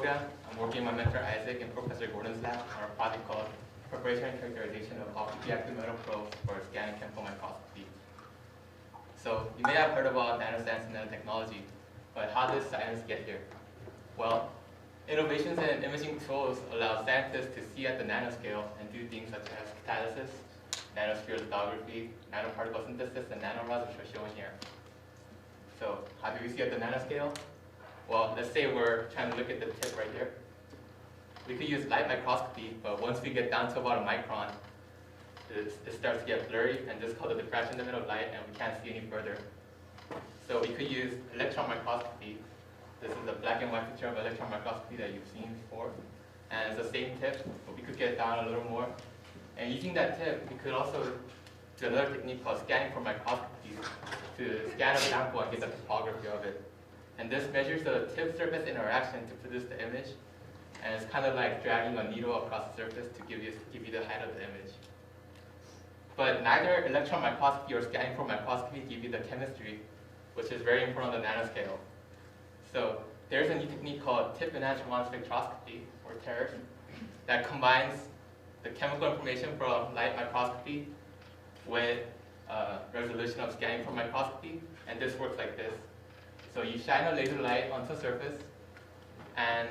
program. I'm working with my mentor Isaac and Professor Gordon's lab on a project called Preparation and Characterization of Optically Active Metal Probes for Scanning Chemical Microscopy. So you may have heard about nanoscience and nanotechnology, but how did science get here? Well, innovations in imaging tools allow scientists to see at the nanoscale and do things such as catalysis, nanoscale lithography, nanoparticle synthesis, and nanorods, which are shown here. So how do we see at the nanoscale? Well, let's say we're trying to look at the tip right here. We could use light microscopy, but once we get down to about a micron, it starts to get blurry and just called the diffraction limit of light, and we can't see any further. So we could use electron microscopy. This is a black and white picture of electron microscopy that you've seen before. And it's the same tip, but we could get down a little more. And using that tip, we could also do another technique called scanning for microscopy to scan a sample and get the topography of it. And this measures the tip surface interaction to produce the image. And it's kind of like dragging a needle across the surface to give you the height of the image. But neither electron microscopy or scanning for microscopy give you the chemistry, which is very important on the nanoscale. So there's a new technique called tip-enhanced Raman spectroscopy, or TERS, that combines the chemical information from light microscopy with resolution of scanning for microscopy, and this works like this. So you shine a laser light onto the surface, and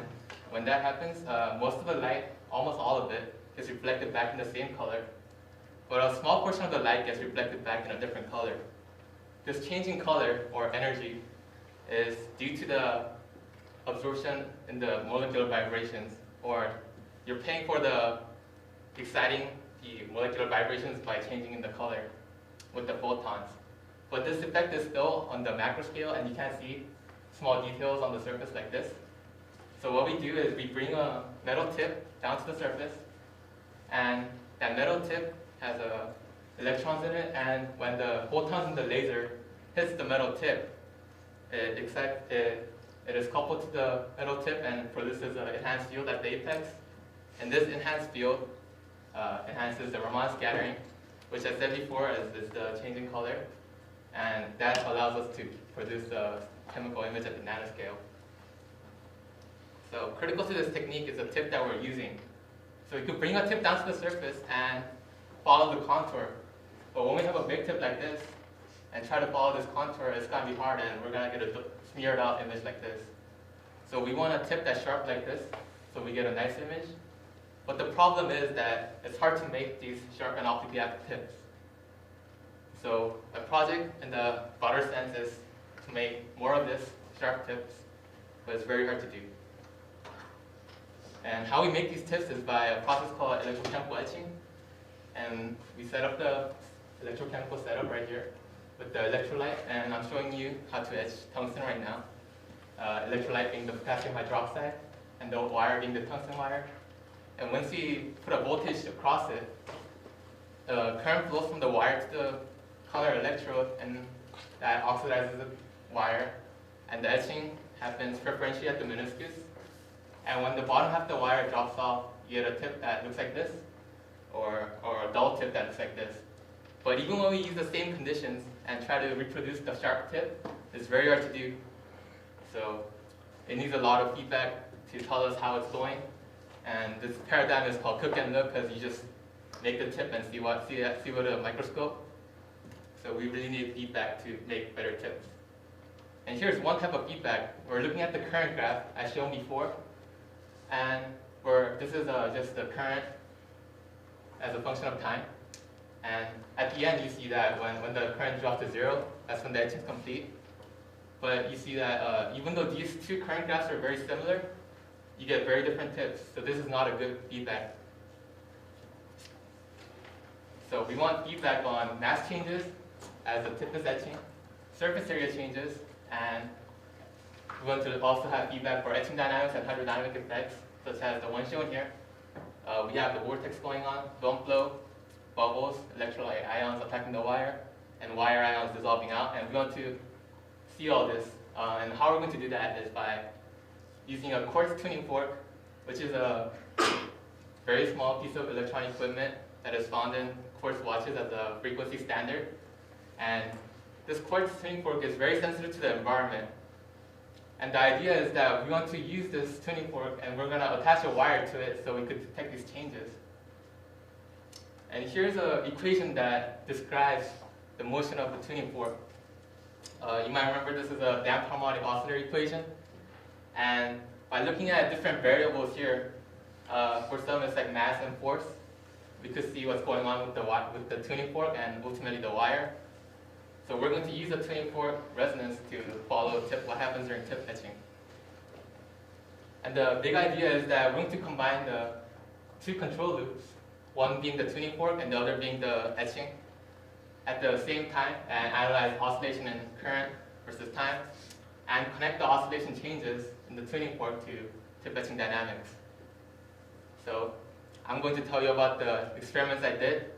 when that happens, most of the light, almost all of it, is reflected back in the same color, but a small portion of the light gets reflected back in a different color. This change in color, or energy, is due to the absorption in the molecular vibrations, or you're paying for the exciting the molecular vibrations by changing in the color with the photons. But this effect is still on the macro scale, and you can't see small details on the surface like this. So what we do is we bring a metal tip down to the surface, and that metal tip has electrons in it, and when the photons in the laser hits the metal tip, it is coupled to the metal tip and produces an enhanced field at the apex. And this enhanced field enhances the Raman scattering, which I said before is the change in color. And that allows us to produce the chemical image at the nanoscale. So critical to this technique is the tip that we're using. So you could bring a tip down to the surface and follow the contour. But when we have a big tip like this and try to follow this contour, it's going to be hard, and we're going to get a smeared out image like this. So we want a tip that's sharp like this, so we get a nice image. But the problem is that it's hard to make these sharp and optically active tips. So a project in the broader sense is to make more of this sharp tips, but it's very hard to do. And how we make these tips is by a process called electrochemical etching. And we set up the electrochemical setup right here with the electrolyte, and I'm showing you how to etch tungsten right now. Electrolyte being the potassium hydroxide, and the wire being the tungsten wire. And once we put a voltage across it, the current flows from the wire to the color electrode, and that oxidizes the wire, and the etching happens preferentially at the meniscus. And when the bottom half of the wire drops off, you get a tip that looks like this, or a dull tip that looks like this. But even when we use the same conditions and try to reproduce the sharp tip, it's very hard to do. So it needs a lot of feedback to tell us how it's going. And this paradigm is called cook and look, because you just make the tip and see with a microscope. So we really need feedback to make better tips. And here's one type of feedback. We're looking at the current graph as shown before, and this is just the current as a function of time. And at the end, you see that when the current drops to 0, that's when the etching is complete. But you see that even though these two current graphs are very similar, you get very different tips. So this is not a good feedback. So we want feedback on mass changes as the tip is etching, surface area changes, and we want to also have feedback for etching dynamics and hydrodynamic effects, such as the one shown here. We have the vortex going on, bump flow, bubbles, electrolyte ions attacking the wire, and wire ions dissolving out. And we want to see all this. And how we're going to do that is by using a quartz tuning fork, which is a very small piece of electronic equipment that is found in quartz watches as a frequency standard. And this quartz tuning fork is very sensitive to the environment. And the idea is that we want to use this tuning fork and we're going to attach a wire to it so we could detect these changes. And here's an equation that describes the motion of the tuning fork. You might remember this is a damped harmonic oscillator equation. And by looking at different variables here, for some it's like mass and force. We could see what's going on with the tuning fork and ultimately the wire. So we're going to use the tuning fork resonance to follow what happens during tip etching. And the big idea is that we're going to combine the two control loops, one being the tuning fork and the other being the etching, at the same time, and analyze oscillation in current versus time, and connect the oscillation changes in the tuning fork to tip etching dynamics. So I'm going to tell you about the experiments I did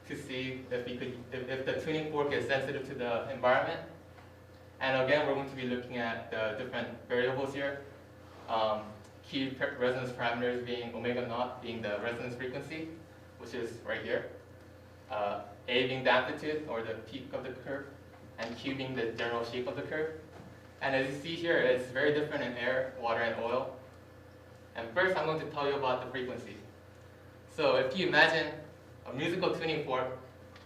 to see if the tuning fork is sensitive to the environment. And again, we're going to be looking at the different variables here. Key resonance parameters being omega naught being the resonance frequency, which is right here. A being the amplitude or the peak of the curve, and Q being the general shape of the curve. And as you see here, it's very different in air, water, and oil. And first, I'm going to tell you about the frequency. So if you imagine a musical tuning fork,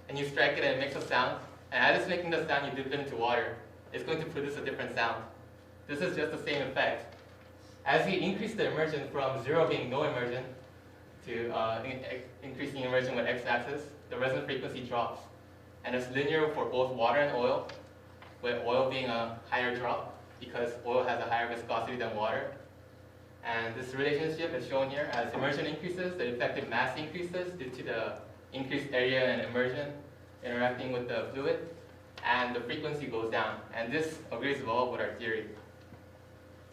and you strike it and it makes a sound, and as it's making the sound, you dip it into water, it's going to produce a different sound. This is just the same effect. As you increase the immersion from 0 being no immersion to increasing immersion with x-axis, the resonant frequency drops. And it's linear for both water and oil, with oil being a higher drop because oil has a higher viscosity than water. And this relationship is shown here. As immersion increases, the effective mass increases due to the increased area and immersion interacting with the fluid, and the frequency goes down. And this agrees well with our theory.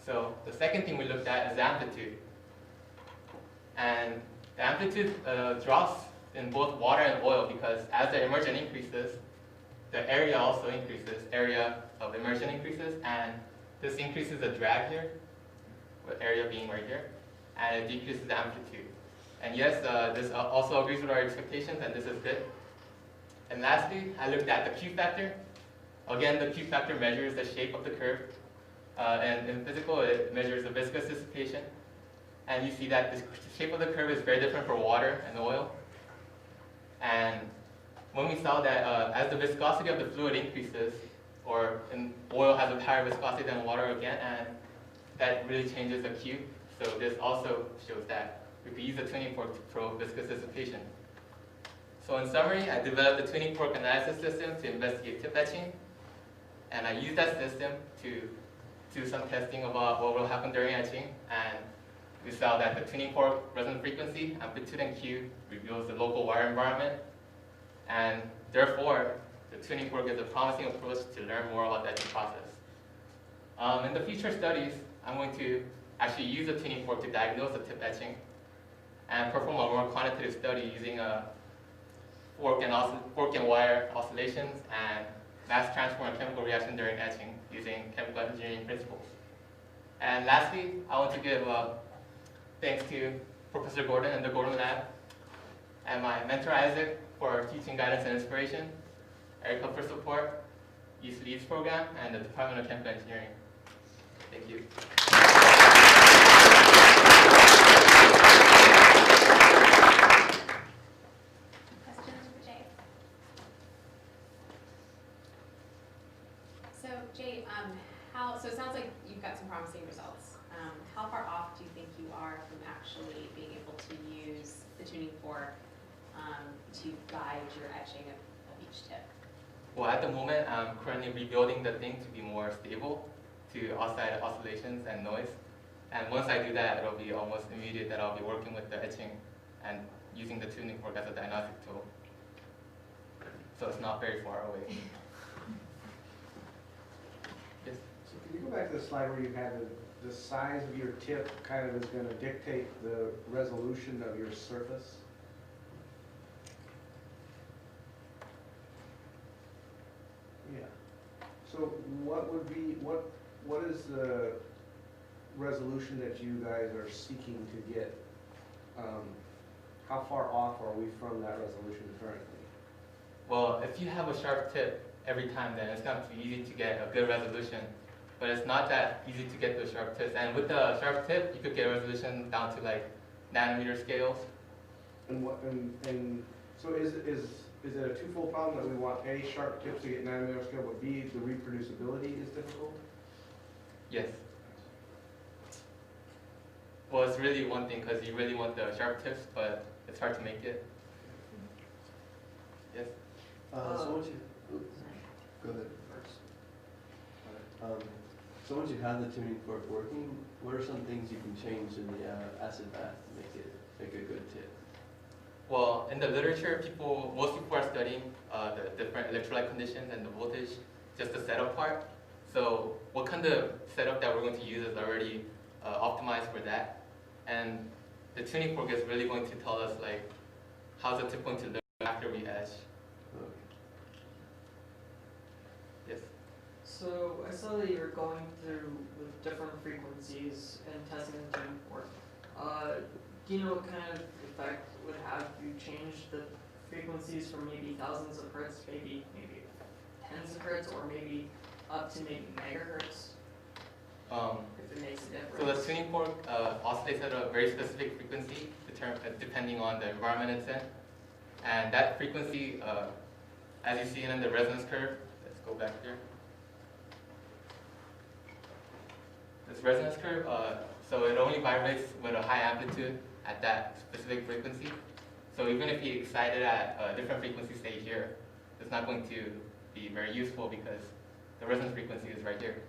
So the second thing we looked at is amplitude. And the amplitude drops in both water and oil because as the immersion increases, the area also increases, area of immersion increases, and this increases the drag here, with area being right here, and it decreases the amplitude. And yes, this also agrees with our expectations, and this is good. And lastly, I looked at the Q factor. Again, the Q factor measures the shape of the curve, and in physical, it measures the viscous dissipation. And you see that the shape of the curve is very different for water and oil. And when we saw that as the viscosity of the fluid increases, or oil has a higher viscosity than water again, and that really changes the Q. So this also shows that we could use the tuning fork to probe viscous dissipation. So in summary, I developed the tuning fork analysis system to investigate tip etching, and I used that system to do some testing about what will happen during etching, and we saw that the tuning fork resonant frequency, amplitude, and Q reveals the local wire environment, and therefore, the tuning fork is a promising approach to learn more about the etching process. In the future studies, I'm going to actually use the tuning fork to diagnose the tip etching and perform a more quantitative study using fork and wire oscillations and mass transfer and chemical reaction during etching using chemical engineering principles. And lastly, I want to give thanks to Professor Gordon and the Gordon Lab, and my mentor Isaac for teaching guidance and inspiration, Erica for support, East Leads program, and the Department of Chemical Engineering. Thank you. Questions for Jae? So Jae, so it sounds like you've got some promising results. How far off do you think you are from actually being able to use the tuning fork to guide your etching of each tip? Well, at the moment, I'm currently rebuilding the thing to be more stable to outside oscillations and noise. And once I do that, it'll be almost immediate that I'll be working with the etching and using the tuning fork as a diagnostic tool. So it's not very far away. Yes? So can you go back to the slide where you had the size of your tip kind of is going to dictate the resolution of your surface? Yeah. So what would be, what is the resolution that you guys are seeking to get? How far off are we from that resolution currently? Well, if you have a sharp tip every time, then it's not too easy to get a good resolution. But but it's not that easy to get those sharp tips. And with the sharp tip, you could get resolution down to like nanometer scales. And so is it a twofold problem that we want A, sharp tips to get nanometer scale, but B, the reproducibility is difficult? Yes. Well, it's really one thing because you really want the sharp tips, but it's hard to make it. Yes. So once you, go ahead first. So once you have the tuning fork working, what are some things you can change in the acid bath to make a good tip? Well, in the literature, most people are studying the different electrolyte conditions and the voltage, just the setup part. So what kind of setup that we're going to use is already optimized for that. And the tuning fork is really going to tell us like how's the tip going to look after we etch. Okay. Yes. So I saw that you're going through with different frequencies and testing the tuning fork. Do you know what kind of effect would have you change the frequencies from maybe thousands of hertz, maybe tens of hertz, or maybe up to maybe megahertz? If it makes a difference. So the tuning fork oscillates at a very specific frequency, depending on the environment it's in. And that frequency, as you see in the resonance curve, let's go back here. This resonance curve, so it only vibrates with a high amplitude at that specific frequency. So even if you excite it at a different frequency, say here, it's not going to be very useful because the resonance frequency is right here.